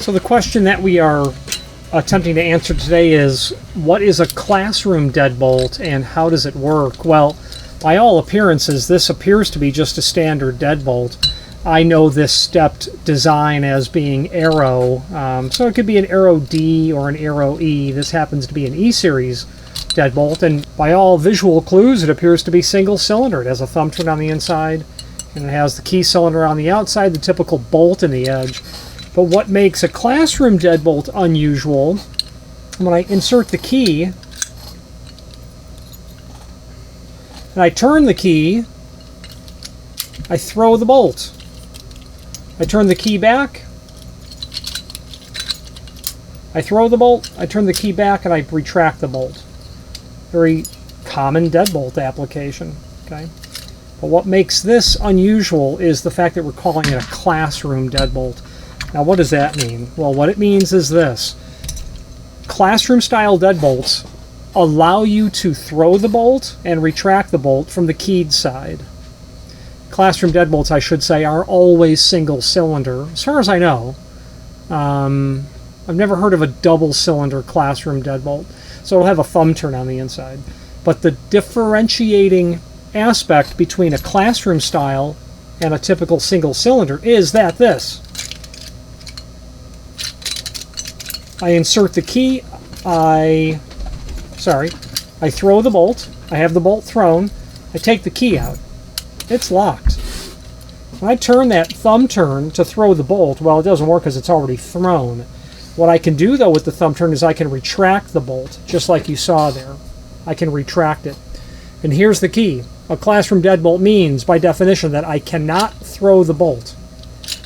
So the question that we are attempting to answer today is, what is a classroom deadbolt and how does it work? Well, by all appearances, this appears to be just a standard deadbolt. I know this stepped design as being Arrow, so it could be an Arrow D or an Arrow E. This happens to be an E-series deadbolt, and by all visual clues, it appears to be single cylinder. It has a thumb turn on the inside, and it has the key cylinder on the outside, the typical bolt in the edge. But what makes a classroom deadbolt unusual, when I insert the key, and I turn the key, I throw the bolt. I turn the key back, I throw the bolt, I turn the key back, and I retract the bolt. Very common deadbolt application. Okay. But what makes this unusual is the fact that we're calling it a classroom deadbolt. Now, what does that mean? Well, what it means is this. Classroom-style deadbolts allow you to throw the bolt and retract the bolt from the keyed side. Classroom deadbolts, I should say, are always single cylinder, as far as I know. I've never heard of a double cylinder classroom deadbolt, so it'll have a thumb turn on the inside. But the differentiating aspect between a classroom style and a typical single cylinder is that this. I insert the key, I throw the bolt, I have the bolt thrown, I take the key out. It's locked. When I turn that thumb turn to throw the bolt, well, it doesn't work because it's already thrown. What I can do, though, with the thumb turn is I can retract the bolt, just like you saw there. I can retract it. And here's the key. A classroom deadbolt means, by definition, that I cannot throw the bolt.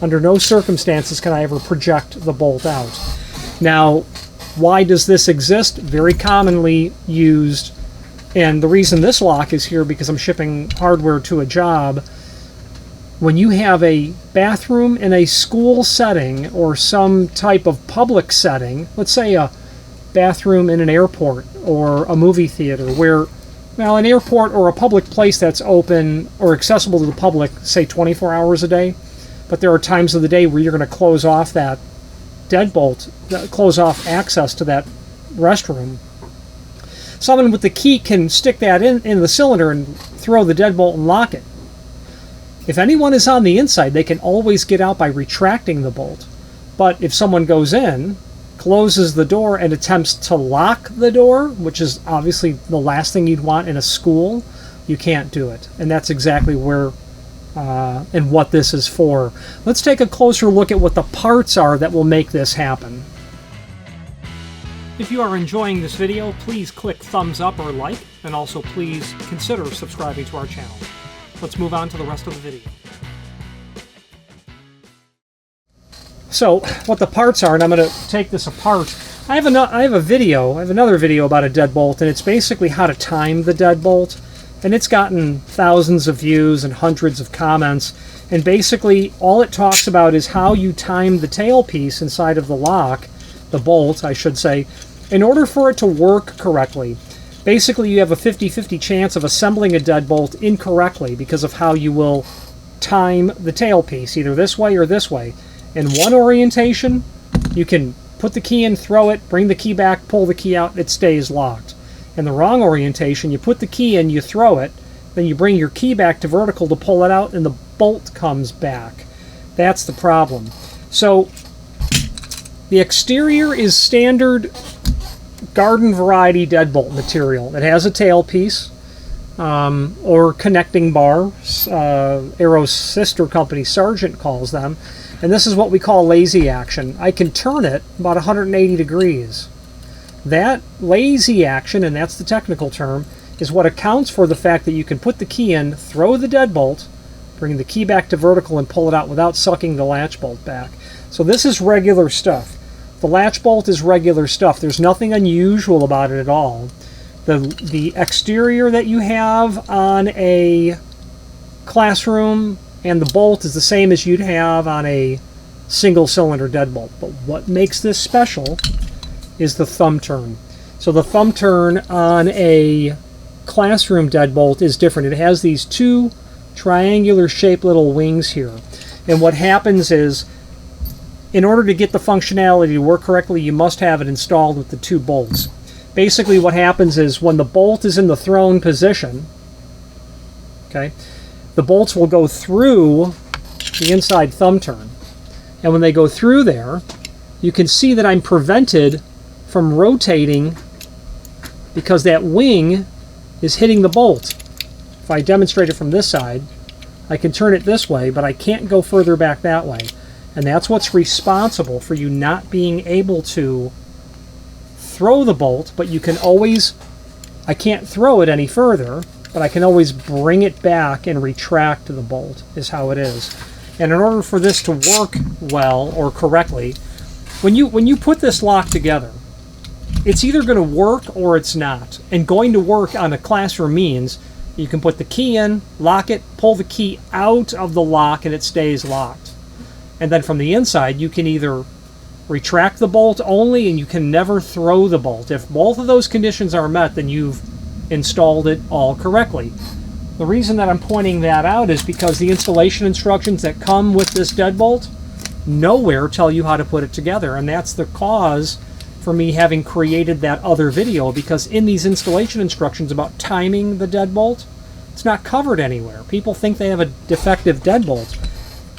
Under no circumstances can I ever project the bolt out. Now, why does this exist? Very commonly used, and the reason this lock is here because I'm shipping hardware to a job. When you have a bathroom in a school setting or some type of public setting, let's say a bathroom in an airport or a movie theater where, well, an airport or a public place that's open or accessible to the public, say 24 hours a day, but there are times of the day where you're going to close off that deadbolt, close off access to that restroom. Someone with the key can stick that in the cylinder and throw the deadbolt and lock it. If anyone is on the inside, they can always get out by retracting the bolt. But if someone goes in, closes the door, and attempts to lock the door, which is obviously the last thing you'd want in a school, you can't do it. And that's exactly where and what this is for. Let's take a closer look at what the parts are that will make this happen. If you are enjoying this video, please click thumbs up or like, and also please consider subscribing to our channel. Let's move on to the rest of the video. So, what the parts are, and I'm going to take this apart. I have another video about a deadbolt, and it's basically how to time the deadbolt. And it's gotten thousands of views and hundreds of comments. And basically, all it talks about is how you time the tailpiece inside of the lock, the bolt, I should say, in order for it to work correctly. Basically, you have a 50-50 chance of assembling a deadbolt incorrectly because of how you will time the tailpiece, either this way or this way. In one orientation, you can put the key in, throw it, bring the key back, pull the key out, it stays locked. In the wrong orientation, you put the key in, you throw it, then you bring your key back to vertical to pull it out, and the bolt comes back. That's the problem. So, the exterior is standard garden variety deadbolt material. It has a tailpiece, or connecting bar. Arrow's sister company, Sargent, calls them. And this is what we call lazy action. I can turn it about 180 degrees. That lazy action, and that's the technical term, is what accounts for the fact that you can put the key in, throw the deadbolt, bring the key back to vertical, and pull it out without sucking the latch bolt back. So this is regular stuff. The latch bolt is regular stuff. There's nothing unusual about it at all. The exterior that you have on a classroom and the bolt is the same as you'd have on a single cylinder deadbolt. But what makes this special is the thumb turn. So the thumb turn on a classroom deadbolt is different. It has these two triangular shaped little wings here. And what happens is in order to get the functionality to work correctly, you must have it installed with the 2 bolts. Basically what happens is when the bolt is in the thrown position, okay, the bolts will go through the inside thumb turn. And when they go through there, you can see that I'm prevented from rotating because that wing is hitting the bolt. If I demonstrate it from this side, I can turn it this way, but I can't go further back that way. And that's what's responsible for you not being able to throw the bolt, but you can always, I can't throw it any further, but I can always bring it back and retract the bolt, is how it is. And in order for this to work well or correctly, when you put this lock together, it's either going to work or it's not. And going to work on a classroom means you can put the key in, lock it, pull the key out of the lock, and it stays locked. And then from the inside, you can either retract the bolt only, and you can never throw the bolt. If both of those conditions are met, then you've installed it all correctly. The reason that I'm pointing that out is because the installation instructions that come with this deadbolt nowhere tell you how to put it together, and that's the cause for me having created that other video, because in these installation instructions about timing the deadbolt, it's not covered anywhere. People think they have a defective deadbolt.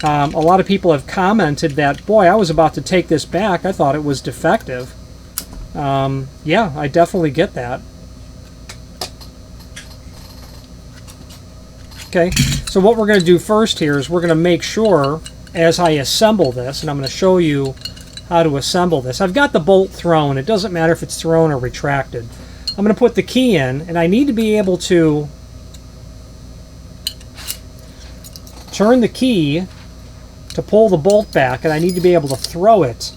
A lot of people have commented that, boy, I was about to take this back, I thought it was defective. Yeah, I definitely get that. Okay, so what we're going to do first here is we're going to make sure, as I assemble this, and I'm going to show you how to assemble this. I've got the bolt thrown. It doesn't matter if it's thrown or retracted. I'm going to put the key in, and I need to be able to turn the key to pull the bolt back, and I need to be able to throw it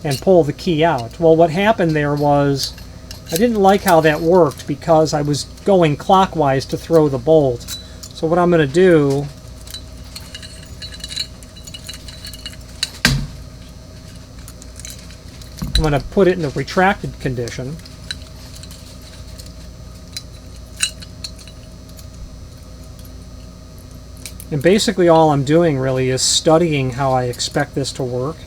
and pull the key out. Well, what happened there was I didn't like how that worked because I was going clockwise to throw the bolt. So what I'm going to do, I'm going to put it in the retracted condition. And basically all I'm doing really is studying how I expect this to work.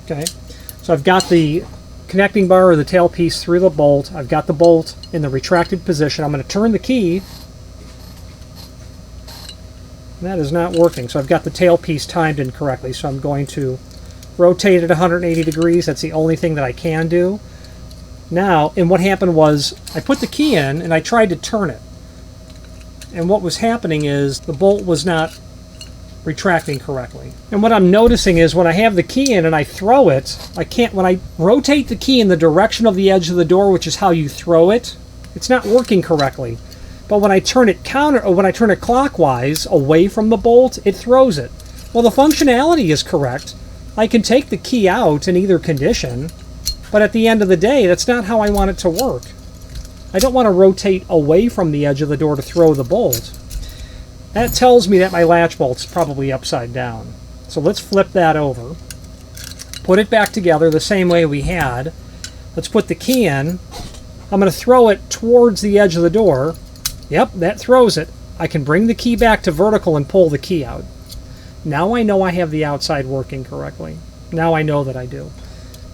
Okay, so I've got the connecting bar or the tailpiece through the bolt. I've got the bolt in the retracted position. I'm going to turn the key. That is not working, so I've got the tailpiece timed incorrectly, so I'm going to rotate it 180 degrees. That's the only thing that I can do. Now, and what happened was I put the key in and I tried to turn it. And what was happening is the bolt was not retracting correctly. And what I'm noticing is when I have the key in and I throw it, I can't, when I rotate the key in the direction of the edge of the door, which is how you throw it, it's not working correctly. But when I turn it clockwise away from the bolt, it throws it. Well, the functionality is correct. I can take the key out in either condition, but at the end of the day, that's not how I want it to work. I don't want to rotate away from the edge of the door to throw the bolt. That tells me that my latch bolt's probably upside down. So let's flip that over. Put it back together the same way we had. Let's put the key in. I'm going to throw it towards the edge of the door. Yep, that throws it. I can bring the key back to vertical and pull the key out. Now I know I have the outside working correctly. Now I know that I do.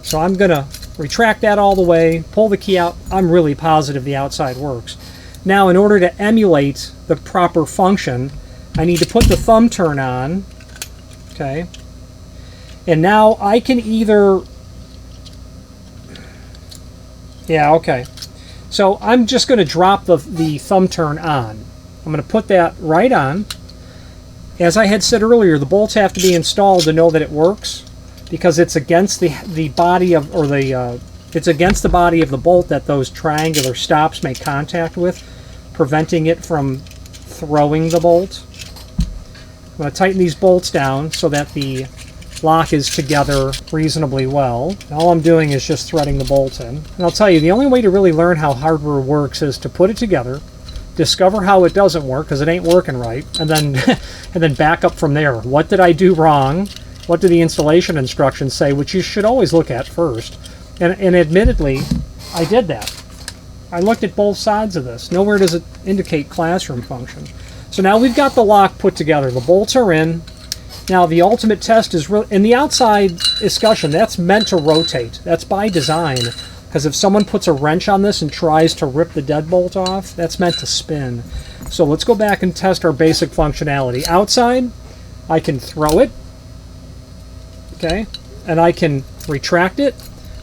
So I'm going to retract that all the way, pull the key out. I'm really positive the outside works. Now, in order to emulate the proper function, I need to put the thumb turn on. Okay. And now I can either... Yeah, okay. So I'm just going to drop the thumb turn on. I'm going to put that right on. As I had said earlier, the bolts have to be installed to know that it works, because it's against the body of, or the it's against the body of the bolt that those triangular stops make contact with, preventing it from throwing the bolt. I'm going to tighten these bolts down so that the lock is together reasonably well. And all I'm doing is just threading the bolt in. And I'll tell you, the only way to really learn how hardware works is to put it together, discover how it doesn't work because it ain't working right, and then and then back up from there. What did I do wrong? What do the installation instructions say, which you should always look at first. And admittedly, I did that. I looked at both sides of this. Nowhere does it indicate classroom function. So now we've got the lock put together. The bolts are in. Now the ultimate test is in the outside escutcheon. That's meant to rotate. That's by design. Because if someone puts a wrench on this and tries to rip the deadbolt off, that's meant to spin. So let's go back and test our basic functionality. Outside, I can throw it. Okay. And I can retract it.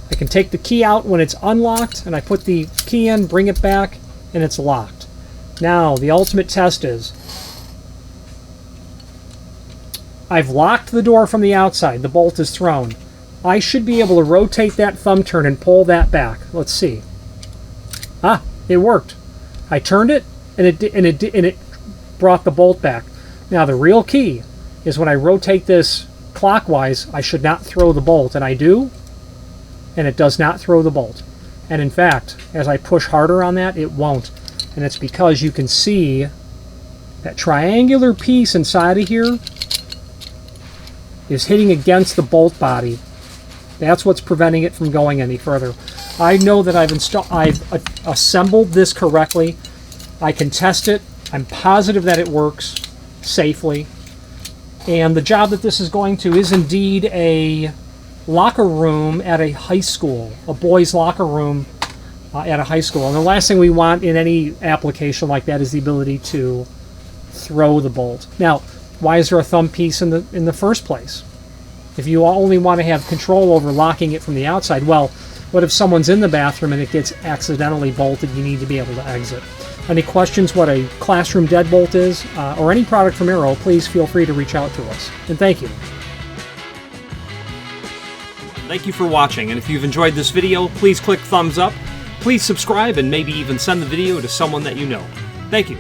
I can take the key out when it's unlocked, and I put the key in, bring it back, and it's locked. Now, the ultimate test is, I've locked the door from the outside. The bolt is thrown. I should be able to rotate that thumb turn and pull that back. Let's see. Ah, it worked. I turned it, and it brought the bolt back. Now, the real key is when I rotate this clockwise, I should not throw the bolt, and I do, and it does not throw the bolt. And in fact, as I push harder on that, it won't. And it's because you can see that triangular piece inside of here is hitting against the bolt body. That's what's preventing it from going any further. I know that I've assembled this correctly. I can test it. I'm positive that it works safely. And the job that this is going to is indeed a locker room at a high school, a boys' locker room at a high school. And the last thing we want in any application like that is the ability to throw the bolt. Now, why is there a thumb piece in the first place? If you only want to have control over locking it from the outside, well, what if someone's in the bathroom and it gets accidentally bolted? You need to be able to exit. Any questions what a classroom deadbolt is, or any product from Arrow, please feel free to reach out to us. And thank you. Thank you for watching, and if you've enjoyed this video, please click thumbs up, please subscribe, and maybe even send the video to someone that you know. Thank you.